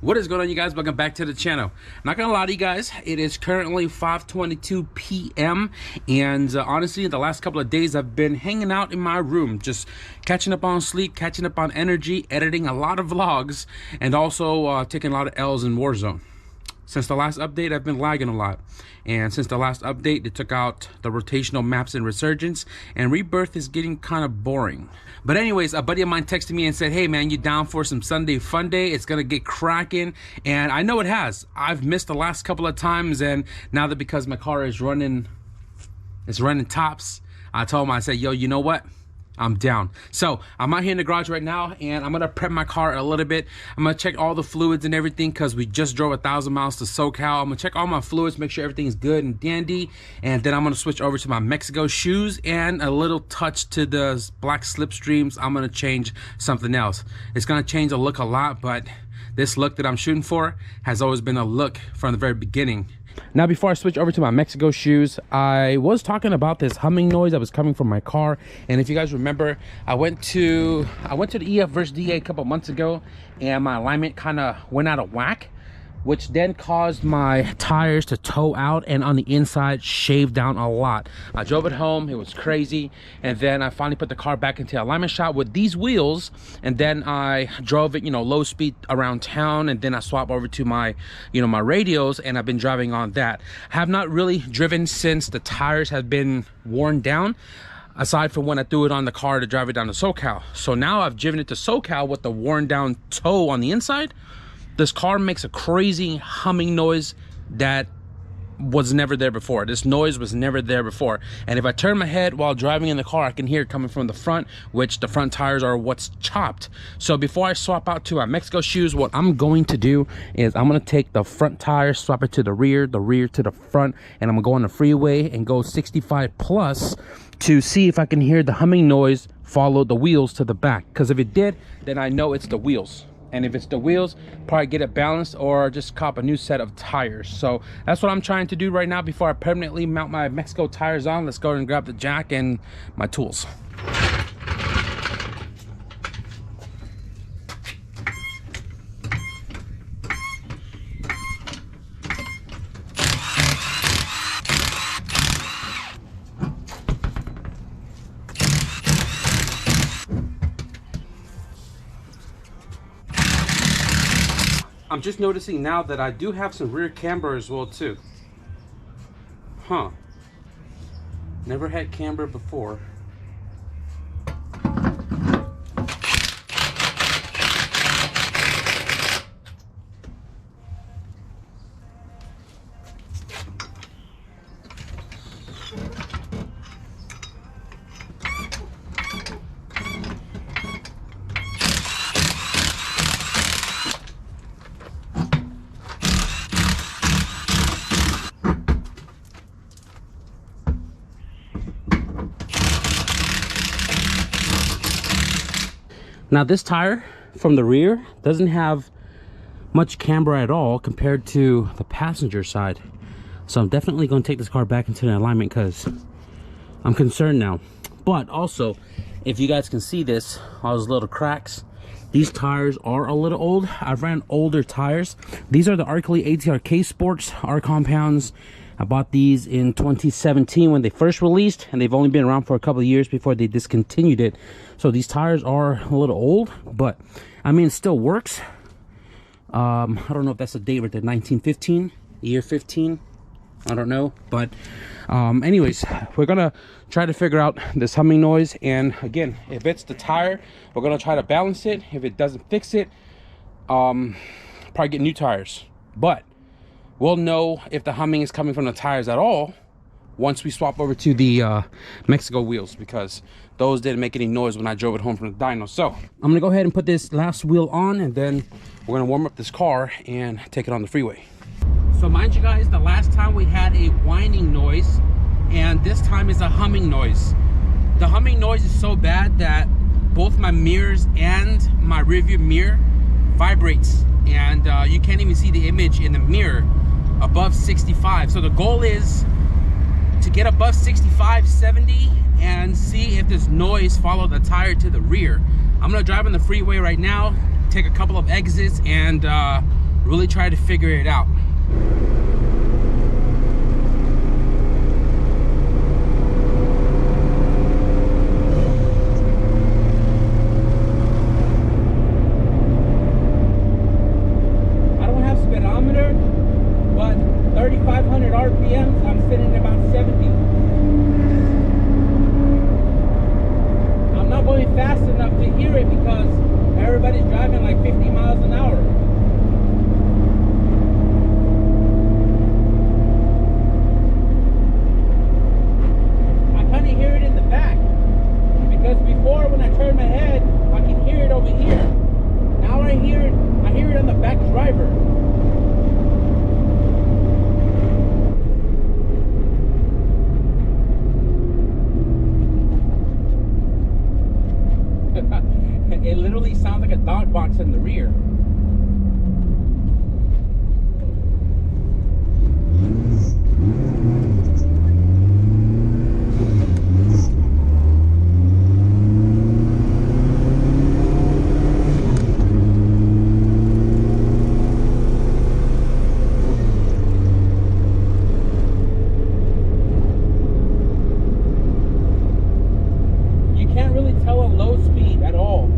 What is going on, you guys? Welcome back to the channel. Not gonna lie to you guys, it is currently 5:22 p.m. and honestly, the last couple of days I've been hanging out in my room, just catching up on sleep, catching up on energy, editing a lot of vlogs, and also taking a lot of L's in Warzone. Since the last update, I've been lagging a lot. And since the last update, they took out the rotational maps in Resurgence, and Rebirth is getting kind of boring. But anyways, a buddy of mine texted me and said, hey man, you down for some Sunday fun day? It's gonna get cracking. And I know it has. I've missed the last couple of times, and now that because my car is running, it's running tops, I told him, I said, yo, you know what? I'm down. So I'm out here in the garage right now, and I'm gonna prep my car a little bit. I'm gonna check all the fluids and everything because we just drove 1,000 miles to SoCal. I'm gonna check all my fluids, make sure everything's good and dandy, and then I'm gonna switch over to my Mexico shoes and a little touch to the black slipstreams. I'm gonna change something else. It's gonna change the look a lot, but this look that I'm shooting for has always been a look from the very beginning. Now, before I switch over to my Mexico shoes, I was talking about this humming noise that was coming from my car. And if you guys remember, I went to the EF versus DA a couple months ago, and my alignment kind of went out of whack, which then caused my tires to toe out and on the inside shave down a lot. I drove it home, it was crazy, and then I finally put the car back into alignment shot with these wheels, and then I drove it, you know, low speed around town, and then I swapped over to my, you know, my radios, and I've been driving on that. I have not really driven since the tires have been worn down, aside from when I threw it on the car to drive it down to SoCal. So now I've driven it to SoCal with the worn down toe on the inside. This car makes a crazy humming noise that was never there before. This noise was never there before. And if I turn my head while driving in the car, I can hear it coming from the front, which the front tires are what's chopped. So before I swap out to my Mexico shoes, what I'm going to do is I'm going to take the front tire, swap it to the rear to the front, and I'm going to go on the freeway and go 65 plus to see if I can hear the humming noise follow the wheels to the back. Because if it did, then I know it's the wheels. And if it's the wheels, probably get it balanced or just cop a new set of tires. So that's what I'm trying to do right now before I permanently mount my Mexico tires on. Let's go and grab the jack and my tools. I'm just noticing now that I do have some rear camber as well too. Huh. Never had camber before. Now this tire from the rear doesn't have much camber at all compared to the passenger side. So I'm definitely going to take this car back into the alignment because I'm concerned now. But also, if you guys can see this, all those little cracks, these tires are a little old. I've ran older tires. These are the Arkley ATR K Sports R compounds. I bought these in 2017 when they first released, and they've only been around for a couple of years before they discontinued it. So these tires are a little old, but I mean, it still works. I don't know if that's a date right there, 1915, year 15. I don't know, but anyways, we're gonna try to figure out this humming noise. And again, if it's the tire, we're gonna try to balance it. If it doesn't fix it, probably get new tires. But we'll know if the humming is coming from the tires at all once we swap over to the Mexico wheels, because those didn't make any noise when I drove it home from the dyno. So I'm gonna go ahead and put this last wheel on, and then we're gonna warm up this car and take it on the freeway. So mind you guys, the last time we had a whining noise, and this time is a humming noise. The humming noise is so bad that both my mirrors and my rearview mirror vibrates, and you can't even see the image in the mirror above 65. So the goal is to get above 65, 70, and see if this noise follow the tire to the rear. I'm gonna drive on the freeway right now, take a couple of exits, and really try to figure it out. I don't have speedometer, but 3,500 RPMs, I'm sitting at about 70. I'm not going fast enough to hear it because everybody's driving like 50 miles an hour. I kind of hear it in the back because before when I turn my head, I can hear it over here. Now I hear it on the back driver. It literally sounds like a dog box in the rear. You can't really tell a low speed at all.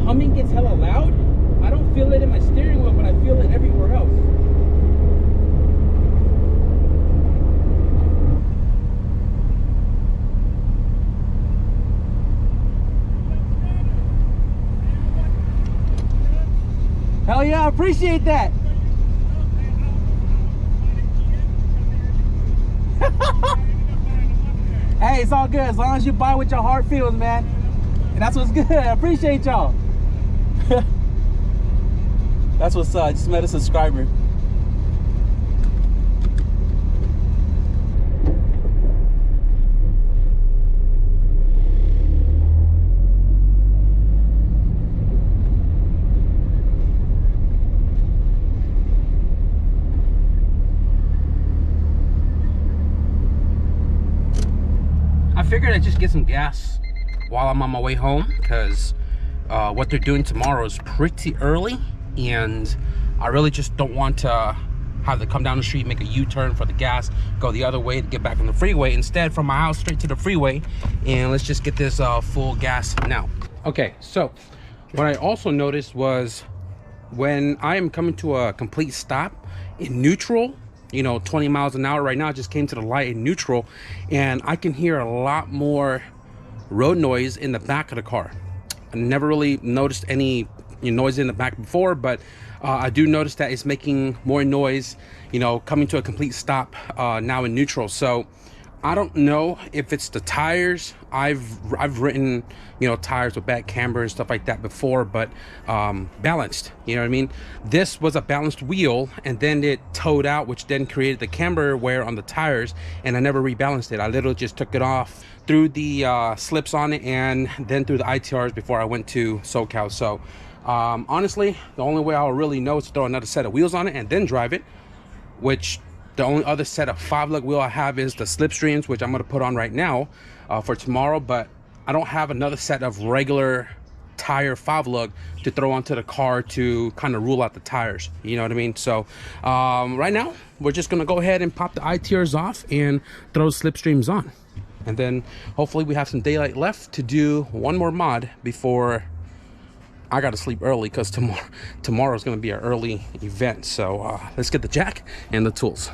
Humming gets hella loud. I don't feel it in my steering wheel, but I feel it everywhere else. Hell yeah, I appreciate that. Hey, it's all good as long as you buy what your heart feels, man. And that's what's good. I appreciate y'all. That's what's up. I just met a subscriber. I figured I'd just get some gas while I'm on my way home, because what they're doing tomorrow is pretty early, and I really just don't want to have to come down the street, make a U-turn for the gas, go the other way to get back on the freeway. Instead, from my house straight to the freeway, and let's just get this full gas now. Okay, so what I also noticed was when I am coming to a complete stop in neutral, you know, 20 miles an hour right now, I just came to the light in neutral, and I can hear a lot more road noise in the back of the car. I never really noticed any noise in the back before, but I do notice that it's making more noise, you know, coming to a complete stop now in neutral. So I don't know if it's the tires. I've ridden, you know, tires with bad camber and stuff like that before, but balanced, you know what I mean? This was a balanced wheel, and then it towed out, which then created the camber wear on the tires, and I never rebalanced it. I literally just took it off, threw the slips on it, and then threw the ITRs before I went to SoCal. So honestly, the only way I'll really know is to throw another set of wheels on it and then drive it, which the only other set of 5-lug wheel I have is the Slipstreams, which I'm going to put on right now for tomorrow, but I don't have another set of regular tire 5-lug to throw onto the car to kind of rule out the tires, you know what I mean? So right now we're just going to go ahead and pop the ITRs off and throw Slipstreams on, and then hopefully we have some daylight left to do one more mod before I got to sleep early because tomorrow's going to be an early event. So let's get the jack and the tools.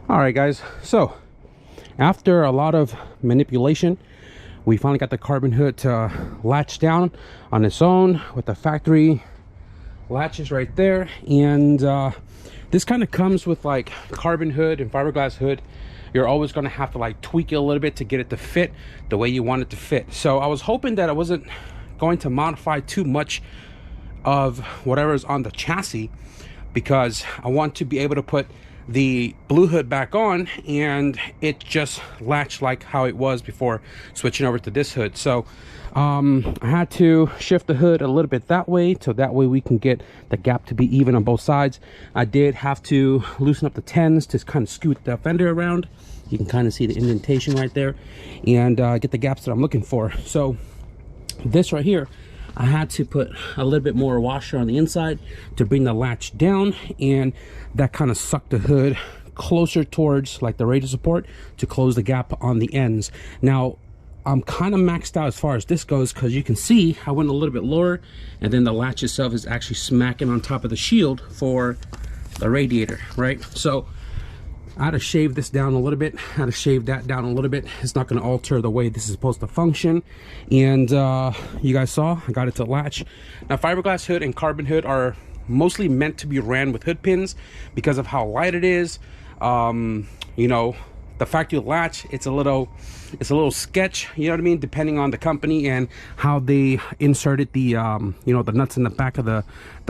All right, guys, so after a lot of manipulation, we finally got the carbon hood to latch down on its own with the factory latches right there. And this kind of comes with like carbon hood and fiberglass hood. You're always going to have to like tweak it a little bit to get it to fit the way you want it to fit. So I was hoping that I wasn't going to modify too much of whatever is on the chassis, because I want to be able to put the blue hood back on and it just latched like how it was before switching over to this hood. So I had to shift the hood a little bit that way, so that way we can get the gap to be even on both sides. I did have to loosen up the 10s to kind of scoot the fender around. You can kind of see the indentation right there, and get the gaps that I'm looking for. So this right here, I had to put a little bit more washer on the inside to bring the latch down, and that kind of sucked the hood closer towards like the radial support to close the gap on the ends. Now I'm kind of maxed out as far as this goes, because you can see I went a little bit lower, and then the latch itself is actually smacking on top of the shield for the radiator, right? So I had to shave this down a little bit. I had to shave that down a little bit. It's not going to alter the way this is supposed to function. And you guys saw, I got it to latch. Now, fiberglass hood and carbon hood are mostly meant to be ran with hood pins because of how light it is. You know, the factory latch, it's a little sketch, you know what I mean, depending on the company and how they inserted the you know, the nuts in the back of the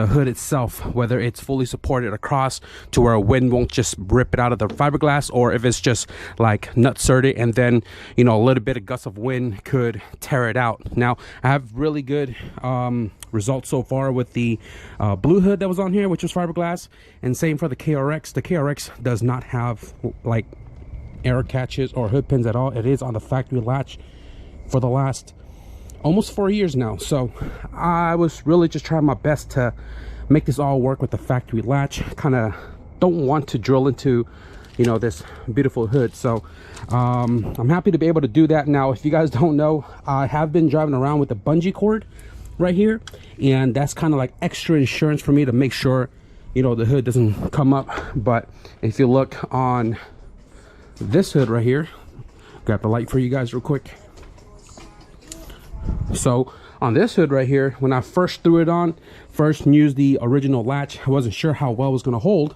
hood itself, whether it's fully supported across to where a wind won't just rip it out of the fiberglass, or if it's just like nut inserted and then, you know, a little bit of gust of wind could tear it out. Now I have really good results so far with the blue hood that was on here, which was fiberglass, and same for the KRX. The KRX does not have like air catches or hood pins at all. It is on the factory latch for the last almost 4 years now. So I was really just trying my best to make this all work with the factory latch. Kind of don't want to drill into, you know, this beautiful hood. So I'm happy to be able to do that. Now, if you guys don't know, I have been driving around with a bungee cord right here, and that's kind of like extra insurance for me to make sure, you know, the hood doesn't come up. But if you look on this hood right here, grab the light for you guys real quick. So on this hood right here, when I first threw it on, first used the original latch, I wasn't sure how well it was going to hold.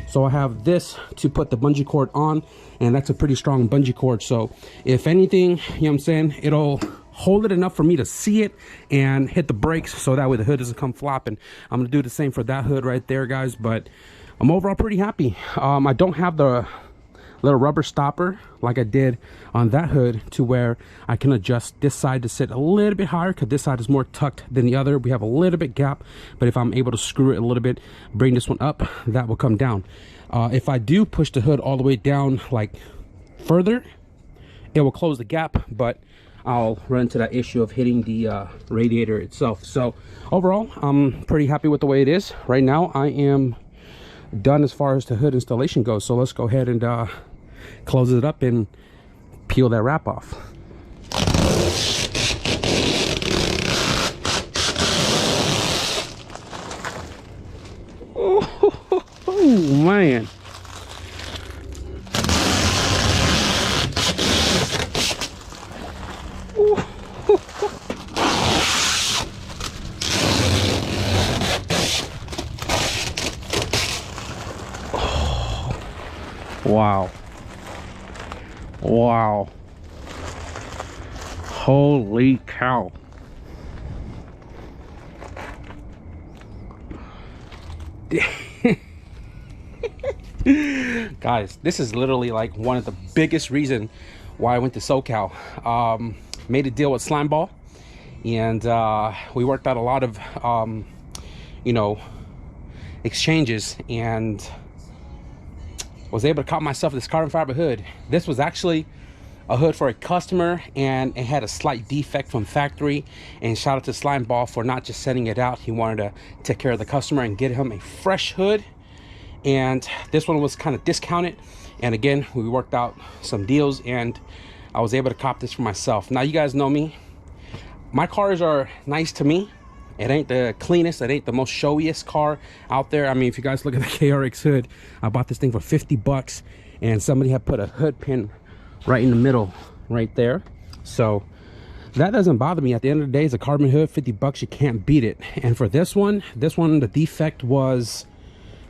So I have this to put the bungee cord on, and that's a pretty strong bungee cord. So if anything, you know what I'm saying, it'll hold it enough for me to see it and hit the brakes, so that way the hood doesn't come flopping. I'm gonna do the same for that hood right there, guys. But I'm overall pretty happy. I don't have the little rubber stopper like I did on that hood, to where I can adjust this side to sit a little bit higher, because this side is more tucked than the other. We have a little bit gap, but if I'm able to screw it a little bit, bring this one up, that will come down. If I do push the hood all the way down, like further, it will close the gap, but I'll run into that issue of hitting the radiator itself. So overall, I'm pretty happy with the way it is right now. I am done as far as the hood installation goes. So let's go ahead and close it up and peel that wrap off. Oh man. Wow. Wow. Holy cow. Guys, this is literally like one of the biggest reason why I went to SoCal. Made a deal with Slimeball, and we worked out a lot of you know, exchanges, and was able to cop myself this carbon fiber hood. This was actually a hood for a customer, and it had a slight defect from factory. And shout out to Slimeball for not just sending it out. He wanted to take care of the customer and get him a fresh hood. And this one was kind of discounted. And again, we worked out some deals, and I was able to cop this for myself. Now, you guys know me. My cars are nice to me. It ain't the cleanest, it ain't the most showiest car out there. I mean, if you guys look at the KRX hood, I bought this thing for 50 bucks, and somebody had put a hood pin right in the middle right there. So that doesn't bother me. At the end of the day, it's a carbon hood, 50 bucks, you can't beat it. And for this one, the defect was,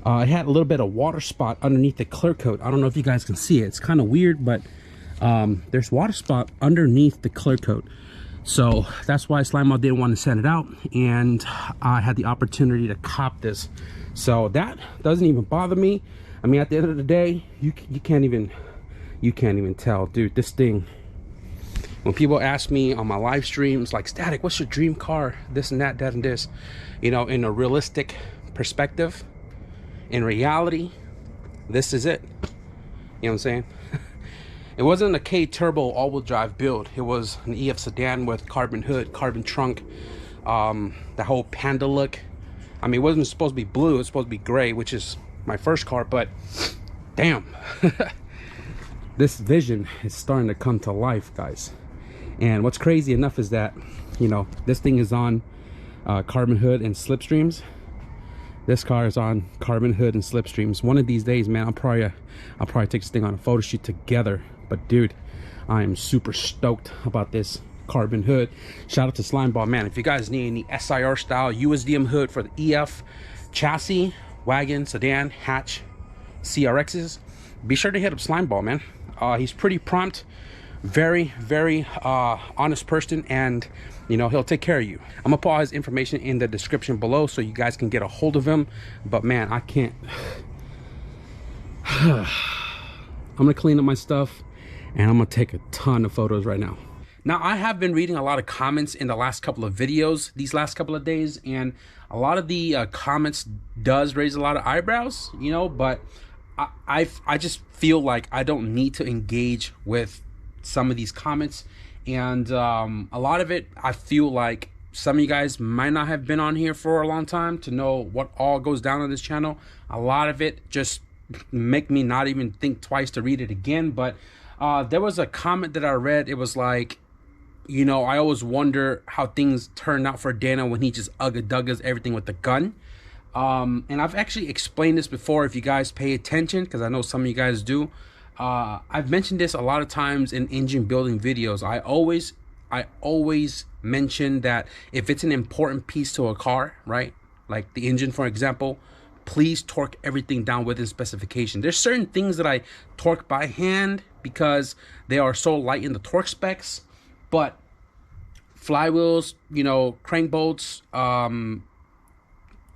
it had a little bit of water spot underneath the clear coat. I don't know if you guys can see it. It's kind of weird, but there's water spot underneath the clear coat. So that's why Slimeball didn't want to send it out, and I had the opportunity to cop this. So that doesn't even bother me. I mean, at the end of the day, you can't even tell, dude. This thing, when people ask me on my live streams like, Static, what's your dream car, this and that and this, you know, in a realistic perspective, in reality, this is it. You know what I'm saying? It wasn't a K turbo all-wheel drive build. It was an EF sedan with carbon hood, carbon trunk, the whole panda look. I mean, it wasn't supposed to be blue, it was supposed to be gray, which is my first car, but damn. This vision is starting to come to life, guys. And what's crazy enough is that, you know, this thing is on carbon hood and slipstreams. This car is on carbon hood and slipstreams. One of these days, man, I'll probably take this thing on a photo shoot together. But dude, I am super stoked about this carbon hood. Shout out to Slimeball, man. If you guys need any SIR style USDM hood for the EF chassis, wagon, sedan, hatch, CRXs, be sure to hit up Slimeball, man. He's pretty prompt, very honest person, and you know, he'll take care of you. I'm gonna put all his information in the description below so you guys can get a hold of him. But man, I can't. I'm gonna clean up my stuff, and I'm gonna take a ton of photos right now. Now, I have been reading a lot of comments in the last couple of videos these last couple of days, and a lot of the comments does raise a lot of eyebrows, you know, but I just feel like I don't need to engage with some of these comments, and a lot of it, I feel like some of you guys might not have been on here for a long time to know what all goes down on this channel. A lot of it just make me not even think twice to read it again. But there was a comment that I read. It was like, you know, I always wonder how things turn out for Dana when he just ugga-duggas everything with the gun. And I've actually explained this before if you guys pay attention, because I know some of you guys do. I've mentioned this a lot of times in engine building videos. I always mention that if it's an important piece to a car, right, like the engine, for example, please torque everything down within specification. There's certain things that I torque by hand because they are so light in the torque specs, but flywheels, you know, crank bolts,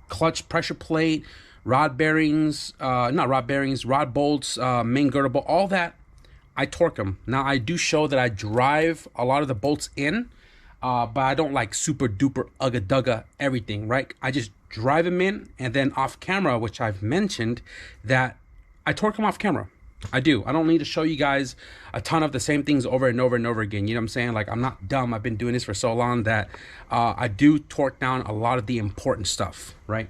clutch pressure plate, rod bearings, rod bolts, main girdle, all that, I torque them. Now I do show that I drive a lot of the bolts in, but I don't like super duper ugga-dugga everything, right? I just drive them in, and then off camera, which I've mentioned, that I torque them off camera. I do. I don't need to show you guys a ton of the same things over and over and over again. You know what I'm saying? Like, I'm not dumb. I've been doing this for so long that I do torque down a lot of the important stuff, right?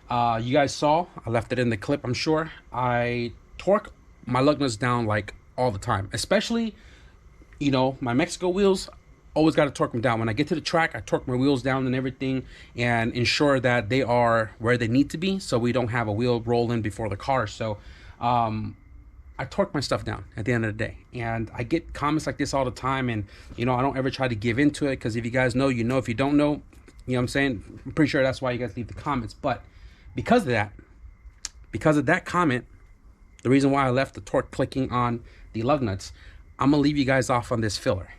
You guys saw, I left it in the clip, I'm sure. I torque my lug nuts down like all the time, especially, you know, my Mexico wheels. Always got to torque them down. When I get to the track, I torque my wheels down and everything and ensure that they are where they need to be so we don't have a wheel roll in before the car. So I torque my stuff down at the end of the day. And I get comments like this all the time, and you know, I don't ever try to give into it, because if you guys know, you know. If you don't know, you know what I'm saying? I'm pretty sure that's why you guys leave the comments. But because of that comment, the reason why I left the torque clicking on the lug nuts, I'm gonna leave you guys off on this filler.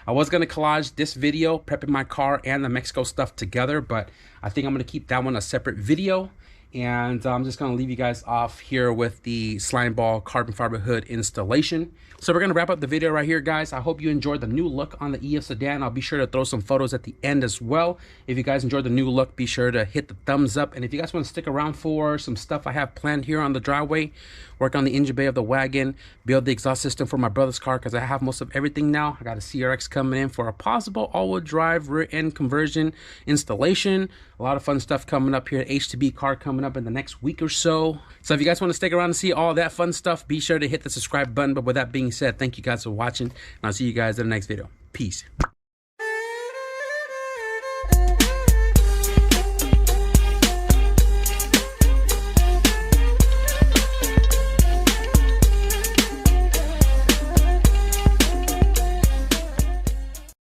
I was gonna collage this video prepping my car and the Mexico stuff together, but I think I'm gonna keep that one a separate video, and I'm just gonna leave you guys off here with the slime ball carbon fiber hood installation. So we're gonna wrap up the video right here, guys. I hope you enjoyed the new look on the ES Sedan. I'll be sure to throw some photos at the end as well. If you guys enjoyed the new look, be sure to hit the thumbs up. And if you guys want to stick around for some stuff I have planned here on the driveway, work on the engine bay of the wagon, build the exhaust system for my brother's car, because I have most of everything now. I got a CRX coming in for a possible all-wheel drive rear end conversion installation. A lot of fun stuff coming up here. HTB car coming up in the next week or so. So if you guys want to stick around and see all that fun stuff, be sure to hit the subscribe button. But with that being said, thank you guys for watching, and I'll see you guys in the next video. Peace.